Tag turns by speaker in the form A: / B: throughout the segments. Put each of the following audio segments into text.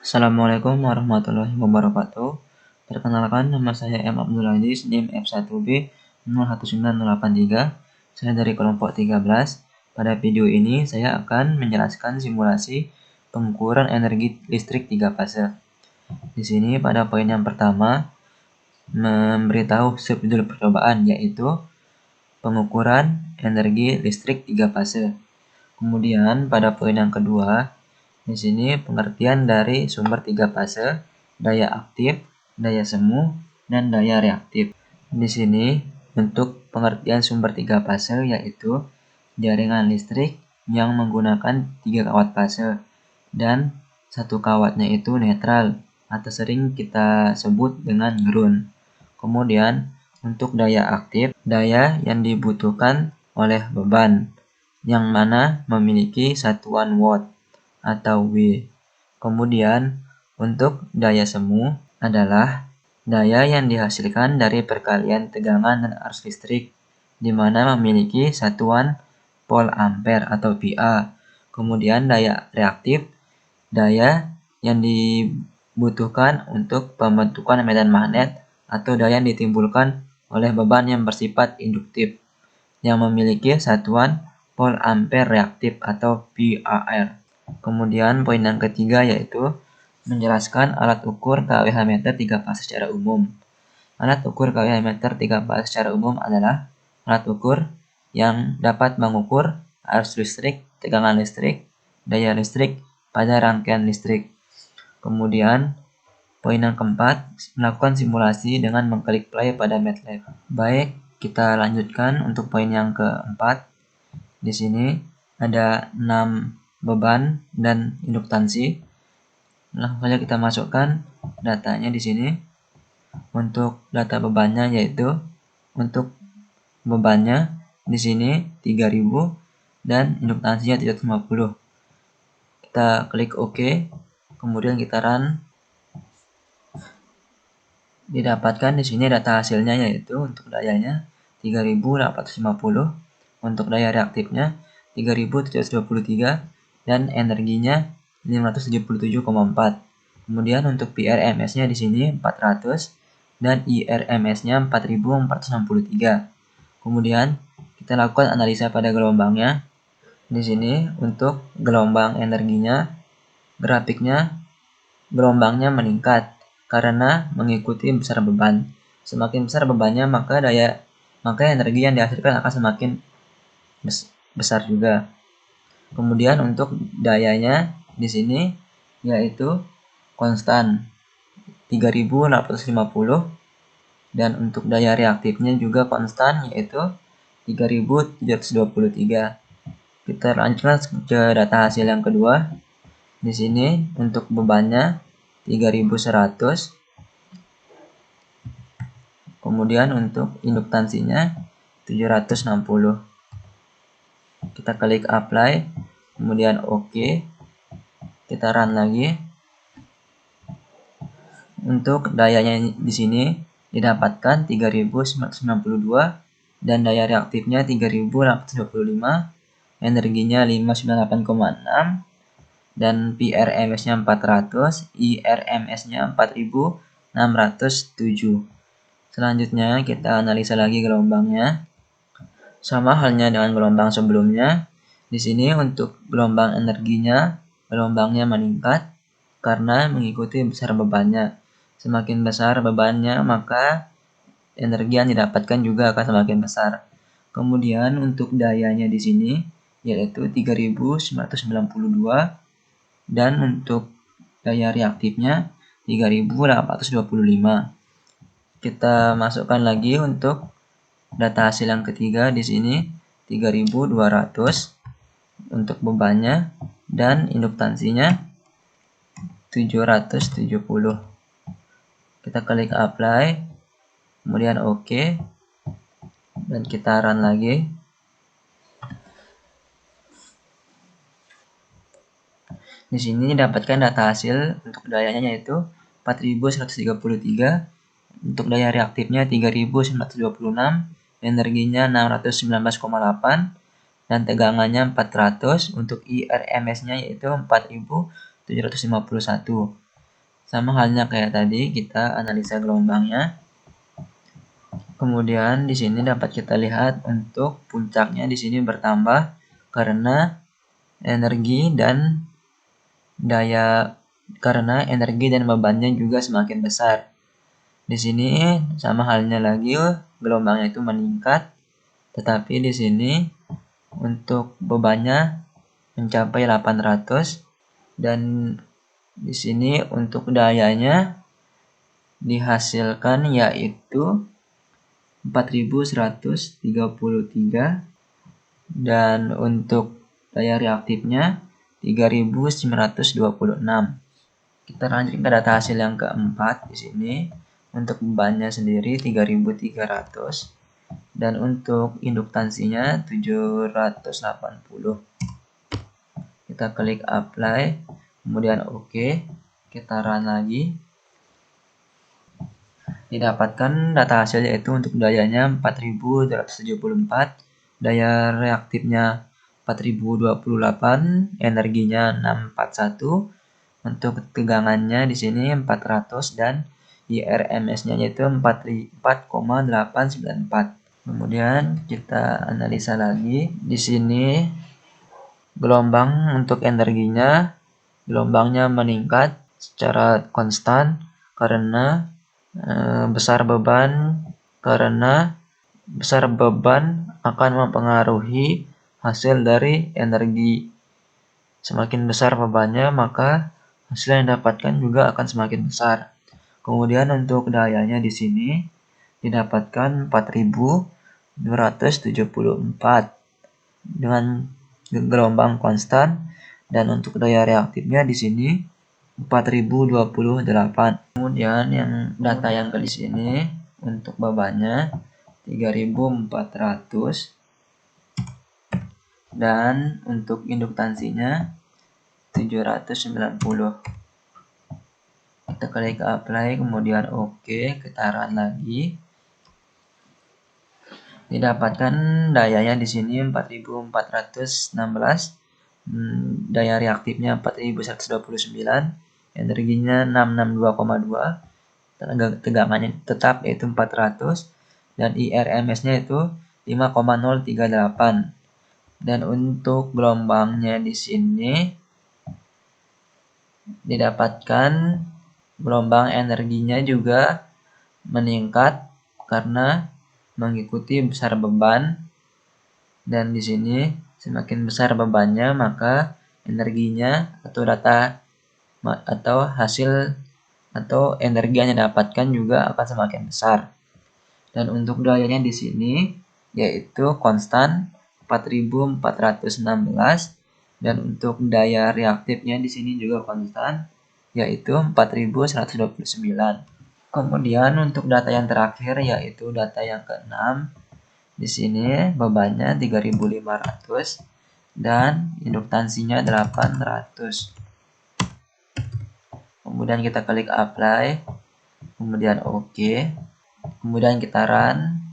A: Assalamualaikum warahmatullahi wabarakatuh. Perkenalkan, nama saya M. Abdul Aziz, NIM F1B 019083. Saya dari kelompok 13. Pada video ini saya akan menjelaskan simulasi pengukuran energi listrik 3 fase. Di sini pada poin yang pertama memberitahu subjudul percobaan, yaitu pengukuran energi listrik 3 fase. Kemudian pada poin yang kedua, di sini pengertian dari sumber 3 fase, daya aktif, daya semu, dan daya reaktif. Di sini untuk pengertian sumber 3 fase yaitu jaringan listrik yang menggunakan 3 kawat fase dan satu kawatnya itu netral atau sering kita sebut dengan ground. Kemudian untuk daya aktif, daya yang dibutuhkan oleh beban yang mana memiliki satuan watt atau W. Kemudian untuk daya semu adalah daya yang dihasilkan dari perkalian tegangan dan arus listrik, di mana memiliki satuan volt ampere atau VA. Kemudian daya reaktif, daya yang dibutuhkan untuk pembentukan medan magnet atau daya yang ditimbulkan oleh beban yang bersifat induktif, yang memiliki satuan volt ampere reaktif atau VAR. Kemudian poin yang ketiga yaitu menjelaskan alat ukur kWh meter 3 fase secara umum. Alat ukur kWh meter 3 fase secara umum adalah alat ukur yang dapat mengukur arus listrik, tegangan listrik, daya listrik pada rangkaian listrik. Kemudian poin yang keempat, melakukan simulasi dengan mengklik play pada MATLAB. Baik, kita lanjutkan untuk poin yang keempat. Di sini ada 6 beban dan induktansi. Langsung saja kita masukkan datanya di sini. Untuk data bebannya yaitu untuk bebannya di sini 3000 dan induktansinya 350. Kita klik OK, kemudian kita run. Didapatkan di sini data hasilnya yaitu untuk dayanya 3850, untuk daya reaktifnya 3723 dan energinya 577,4. Kemudian untuk PRMS-nya di sini 400 dan IRMS-nya 4463. Kemudian kita lakukan analisa pada gelombangnya. Di sini untuk gelombang energinya, grafiknya gelombangnya meningkat karena mengikuti besar beban. Semakin besar bebannya, maka energi yang dihasilkan akan semakin besar juga. Kemudian untuk dayanya di sini yaitu konstan 3850 dan untuk daya reaktifnya juga konstan yaitu 3723. Kita lanjutkan ke data hasil yang kedua. Di sini untuk bebannya 3100. Kemudian untuk induktansinya 760. Kita klik apply, kemudian OK. Kita run lagi. Untuk dayanya di sini didapatkan 3992 dan daya reaktifnya 3825, energinya 598,6 dan PRMS-nya 400, IRMS-nya 4607. Selanjutnya kita analisa lagi gelombangnya. Sama halnya dengan gelombang sebelumnya. Di sini untuk gelombang energinya, gelombangnya meningkat karena mengikuti besar bebannya. Semakin besar bebannya, maka energi yang didapatkan juga akan semakin besar. Kemudian untuk dayanya di sini yaitu 3992 dan untuk daya reaktifnya 3825. Kita masukkan lagi untuk data hasil yang ketiga di sini 3200 untuk bebannya dan induktansinya 770. Kita klik apply, kemudian OK, dan kita run lagi. Di sini dapatkan data hasil untuk dayanya yaitu 4133, untuk daya reaktifnya 3926, energinya 619,8 dan tegangannya 400. Untuk IRMS-nya yaitu 4751. Sama halnya kayak tadi, kita analisa gelombangnya. Kemudian di sini dapat kita lihat untuk puncaknya di sini bertambah karena energi dan bebannya juga semakin besar. Di sini sama halnya lagi, gelombangnya itu meningkat, tetapi di sini untuk bebannya mencapai 800 dan di sini untuk dayanya dihasilkan yaitu 4133 dan untuk daya reaktifnya 3926. Kita lanjut ke data hasil yang keempat di sini. Untuk bebannya sendiri 3300 dan untuk induktansinya 780. Kita klik apply, kemudian OK, kita run lagi. Didapatkan data hasil yaitu untuk dayanya 4274, daya reaktifnya 4028, energinya 641, untuk tegangannya di sini 400 dan IRMS-nya yaitu 4,894. Kemudian kita analisa lagi. Di sini gelombang untuk energinya, gelombangnya meningkat secara konstan karena besar beban akan mempengaruhi hasil dari energi. Semakin besar bebannya, maka hasil yang didapatkan juga akan semakin besar. Kemudian untuk dayanya di sini didapatkan 4274 dengan gelombang konstan, dan untuk daya reaktifnya di sini 4028. Kemudian data yang ke di sini untuk bebannya 3400 dan untuk induktansinya 790. Kita klik apply, kemudian OK, kita run lagi. Didapatkan dayanya di sini 4416, daya reaktifnya 4129, energinya 662,2, tegangannya tetap yaitu 400 dan IRMS-nya itu 5,038. Dan untuk gelombangnya di sini didapatkan gelombang energinya juga meningkat karena mengikuti besar beban, dan di sini semakin besar bebannya maka energinya atau hasil atau energi yang didapatkan juga akan semakin besar. Dan untuk dayanya di sini yaitu konstan 4416 dan untuk daya reaktifnya di sini juga konstan yaitu 4129. Kemudian untuk data yang terakhir yaitu data yang keenam. Di sini bebannya 3500 dan induktansinya 800. Kemudian kita klik apply, kemudian OK, kemudian kita run.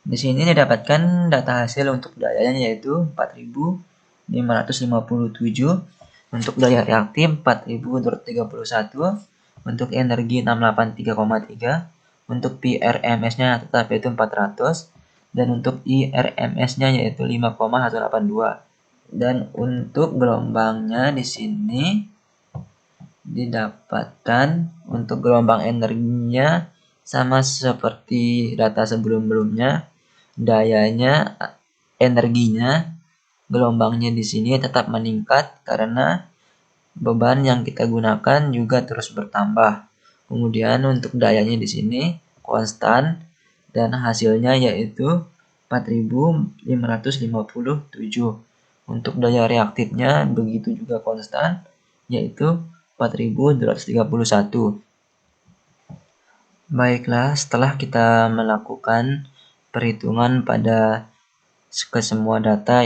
A: Di sini didapatkan data hasil untuk dayanya yaitu 4557, untuk daya reaktif 4231, untuk energi 683,3, untuk PRMS-nya tetap yaitu 400 dan untuk IRMS-nya yaitu 5,182. Dan untuk gelombangnya di sini didapatkan untuk gelombang energinya sama seperti data sebelum-sebelumnya. Dayanya, energinya, gelombangnya di sini tetap meningkat karena beban yang kita gunakan juga terus bertambah. Kemudian untuk dayanya di sini konstan dan hasilnya yaitu 4557. Untuk daya reaktifnya begitu juga konstan yaitu 4231. Baiklah, setelah kita melakukan perhitungan pada semua data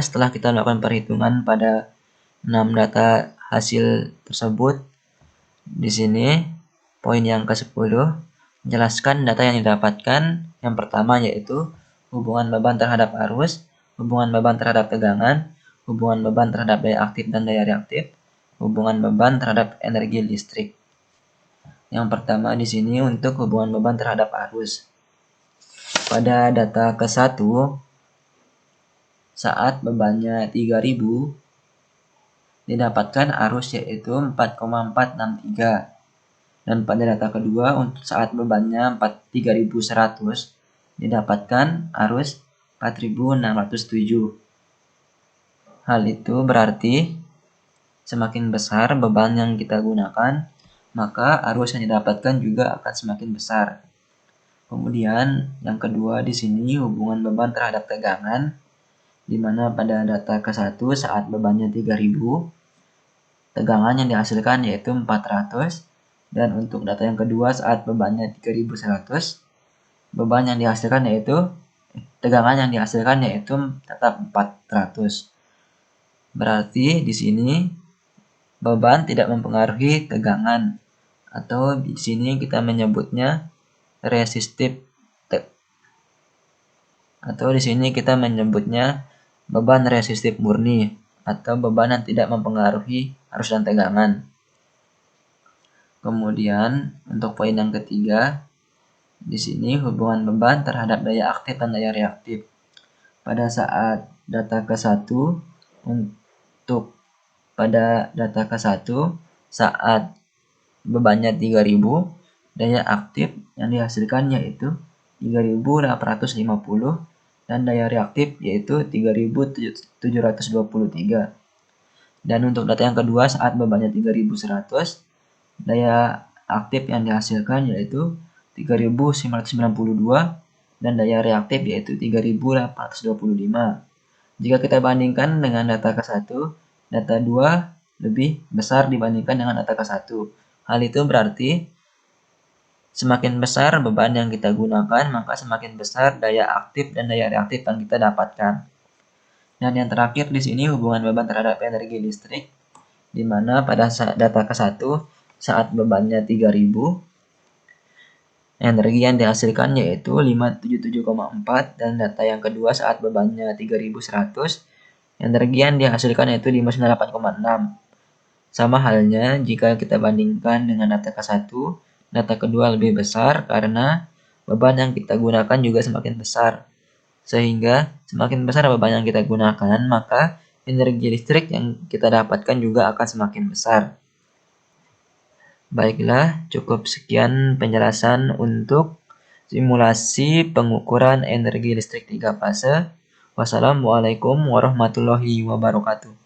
A: setelah kita melakukan perhitungan pada 6 data hasil tersebut, di sini poin yang ke-10 menjelaskan data yang didapatkan. Yang pertama yaitu hubungan beban terhadap arus, hubungan beban terhadap tegangan, hubungan beban terhadap daya aktif dan daya reaktif, hubungan beban terhadap energi listrik. Yang pertama di sini untuk hubungan beban terhadap arus. Pada data ke-1, saat bebannya 3000, didapatkan arus yaitu 4,463. Dan pada data kedua, untuk saat bebannya 3100, didapatkan arus 4607. Hal itu berarti semakin besar beban yang kita gunakan, maka arus yang didapatkan juga akan semakin besar. Kemudian yang kedua di sini hubungan beban terhadap tegangan, di mana pada data ke-1 saat bebannya 3000, tegangan yang dihasilkan yaitu 400, dan untuk data yang kedua saat bebannya 3100, beban yang dihasilkan yaitu tegangan yang dihasilkan yaitu tetap 400. Berarti di sini beban tidak mempengaruhi tegangan, atau di sini kita menyebutnya resistif, atau di sini kita menyebutnya beban resistif murni, atau beban yang tidak mempengaruhi arus dan tegangan. Kemudian untuk poin yang ketiga, di sini hubungan beban terhadap daya aktif dan daya reaktif. Pada saat data ke-1, untuk pada data ke-1 saat bebannya 3000, daya aktif yang dihasilkan yaitu 3850 dan daya reaktif yaitu 3723. Dan untuk data yang kedua saat bebannya 3100, daya aktif yang dihasilkan yaitu 3992 dan daya reaktif yaitu 3825. Jika kita bandingkan dengan data ke-1, data 2 lebih besar dibandingkan dengan data ke-1. Hal itu berarti semakin besar beban yang kita gunakan, maka semakin besar daya aktif dan daya reaktif yang kita dapatkan. Dan yang terakhir di sini hubungan beban terhadap energi listrik, di mana pada data ke-1 saat bebannya 3000, energi yang dihasilkan yaitu 577,4, dan data yang kedua saat bebannya 3100, energi yang dihasilkan yaitu 598,6. Sama halnya jika kita bandingkan dengan data ke-1, data kedua lebih besar karena beban yang kita gunakan juga semakin besar. Sehingga semakin besar beban yang kita gunakan, maka energi listrik yang kita dapatkan juga akan semakin besar. Baiklah, cukup sekian penjelasan untuk simulasi pengukuran energi listrik 3 fase. Wassalamualaikum warahmatullahi wabarakatuh.